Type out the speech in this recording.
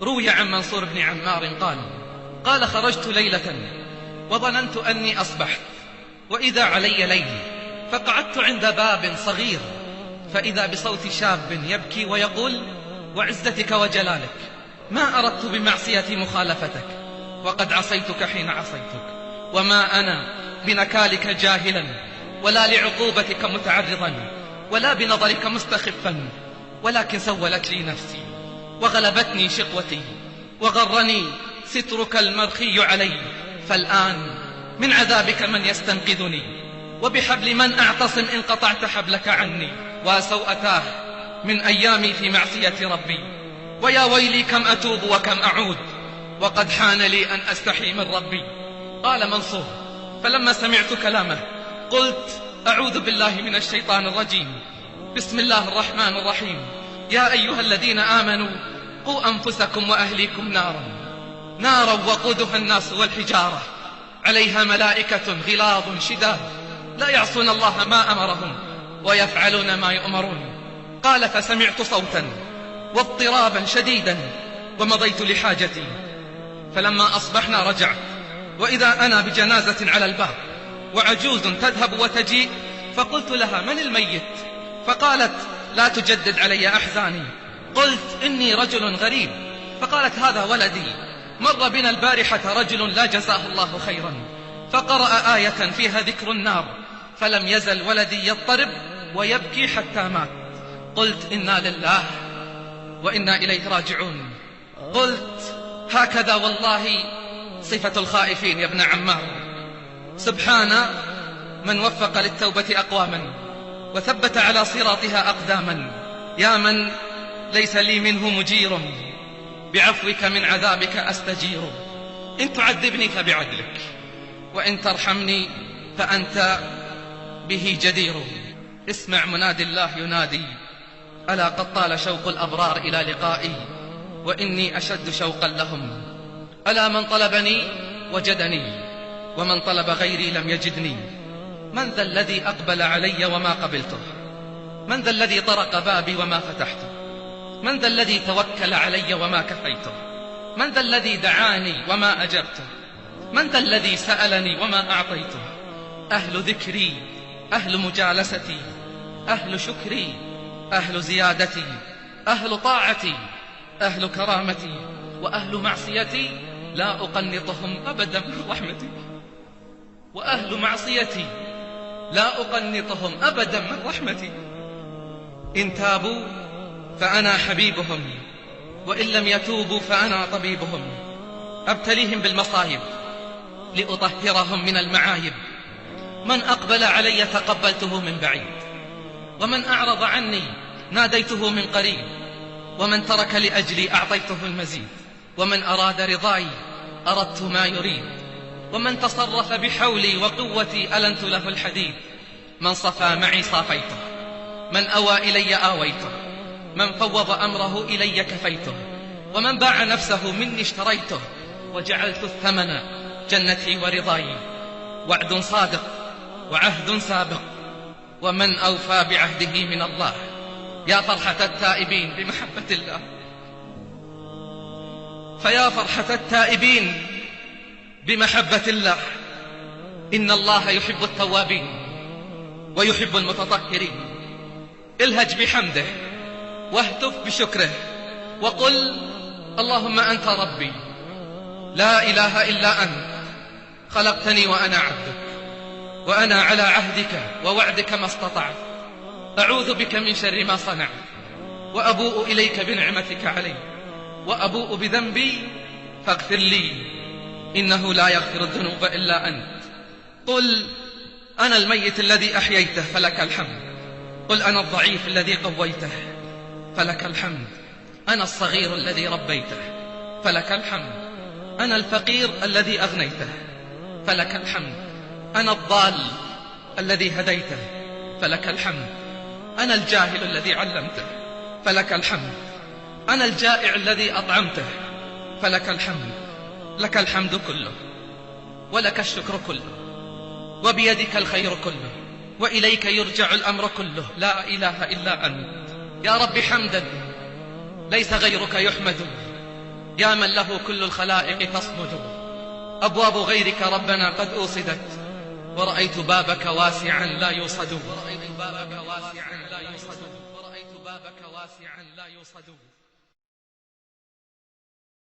روي عن منصور بن عمار قال خرجت ليلة وظننت أني أصبحت، وإذا علي ليل، فقعدت عند باب صغير، فإذا بصوت شاب يبكي ويقول: وعزتك وجلالك ما أردت بمعصية مخالفتك، وقد عصيتك حين عصيتك، وما أنا بنكالك جاهلا، ولا لعقوبتك متعرضا، ولا بنظرك مستخفا، ولكن سولت لي نفسي وغلبتني شقوتي، وغرني سترك المرخي علي، فالآن من عذابك من يستنقذني، وبحبل من أعتصم إن قطعت حبلك عني، وسوءتاه من أيامي في معصية ربي، ويا ويلي كم أتوب وكم أعود، وقد حان لي أن أستحي من ربي. قال منصور: فلما سمعت كلامه قلت: أعوذ بالله من الشيطان الرجيم، بسم الله الرحمن الرحيم، يا أيها الذين آمنوا قوا أنفسكم وأهليكم نارا وقودها الناس والحجارة، عليها ملائكة غلاظ شداد لا يعصون الله ما أمرهم ويفعلون ما يؤمرون. قال: فسمعت صوتا واضطرابا شديدا ومضيت لحاجتي، فلما أصبحنا رجعت، وإذا أنا بجنازة على الباب وعجوز تذهب وتجيء، فقلت لها: من الميت؟ فقالت: لا تجدد علي أحزاني. قلت: إني رجل غريب. فقالت: هذا ولدي، مر بنا البارحة رجل لا جزاه الله خيرا، فقرأ آية فيها ذكر النار، فلم يزل ولدي يضطرب ويبكي حتى مات. قلت: إنا لله وإنا إليه راجعون. قلت: هكذا والله صفة الخائفين يا ابن عمار. سبحان من وفق للتوبة أقواما وثبت على صراطها أقداما، يا من ليس لي منه مجير، بعفوك من عذابك أستجير. إن تعذبني فبعدلك، وإن ترحمني فأنت به جدير. اسمع منادي الله ينادي: ألا قد طال شوق الأبرار إلى لقائي، وإني أشد شوقا لهم. ألا من طلبني وجدني، ومن طلب غيري لم يجدني. من ذا الذي أقبل علي وما قبلته؟ من ذا الذي طرق بابي وما فتحته؟ من ذا الذي توكل علي وما كفيته؟ من ذا الذي دعاني وما أجبته؟ من ذا الذي سألني وما أعطيته؟ أهل ذكري، أهل مجالستي، أهل شكري، أهل زيادتي، أهل طاعتي، أهل كرامتي، وأهل معصيتي لا أقنطهم أبدا من رحمتي. وأهل معصيتي لا أقنطهم أبدا من رحمتي. إن تابوا فأنا حبيبهم، وإن لم يتوبوا فأنا طبيبهم. أبتليهم بالمصائب لأطهرهم من المعايب. من أقبل علي تقبلته من بعيد، ومن أعرض عني ناديته من قريب، ومن ترك لأجلي أعطيته المزيد، ومن أراد رضاي أردت ما يريد، ومن تصرف بحولي وقوتي ألنت له الحديد. من صفى معي صافيته، من أوى إلي آويته، من فوض أمره إلي كفيته، ومن باع نفسه مني اشتريته، وجعلت الثمن جنتي ورضاي. وعد صادق وعهد سابق، ومن أوفى بعهده من الله. يا فرحة التائبين بمحبة الله، فيا فرحة التائبين بمحبة الله. إن الله يحب التوابين ويحب المتطهرين. الهج بحمده واهتف بشكره، وقل: اللهم أنت ربي، لا إله إلا أنت، خلقتني وأنا عبدك، وأنا على عهدك ووعدك ما استطعت. أعوذ بك من شر ما صنعت، وأبوء إليك بنعمتك علي، وأبوء بذنبي فاغفر لي، إنه لا يغفر الذنوب إلا أنت. قل: أنا الميت الذي أحييته فلك الحمد. قل: أنا الضعيف الذي قويته فلك الحمد. أنا الصغير الذي ربيته فلك الحمد. أنا الفقير الذي أغنيته فلك الحمد. أنا الضال الذي هديته فلك الحمد. أنا الجاهل الذي علمته فلك الحمد. أنا الجائع الذي أطعمته فلك الحمد. لك الحمد كله، ولك الشكر كله، وبيدك الخير كله، وإليك يرجع الأمر كله. لا إله إلا أنت. يا رب حمدا ليس غيرك يحمد، يا من له كل الخلائق تصمد. أبواب غيرك ربنا قد أوصدت، ورأيت بابك واسعا لا يوصد.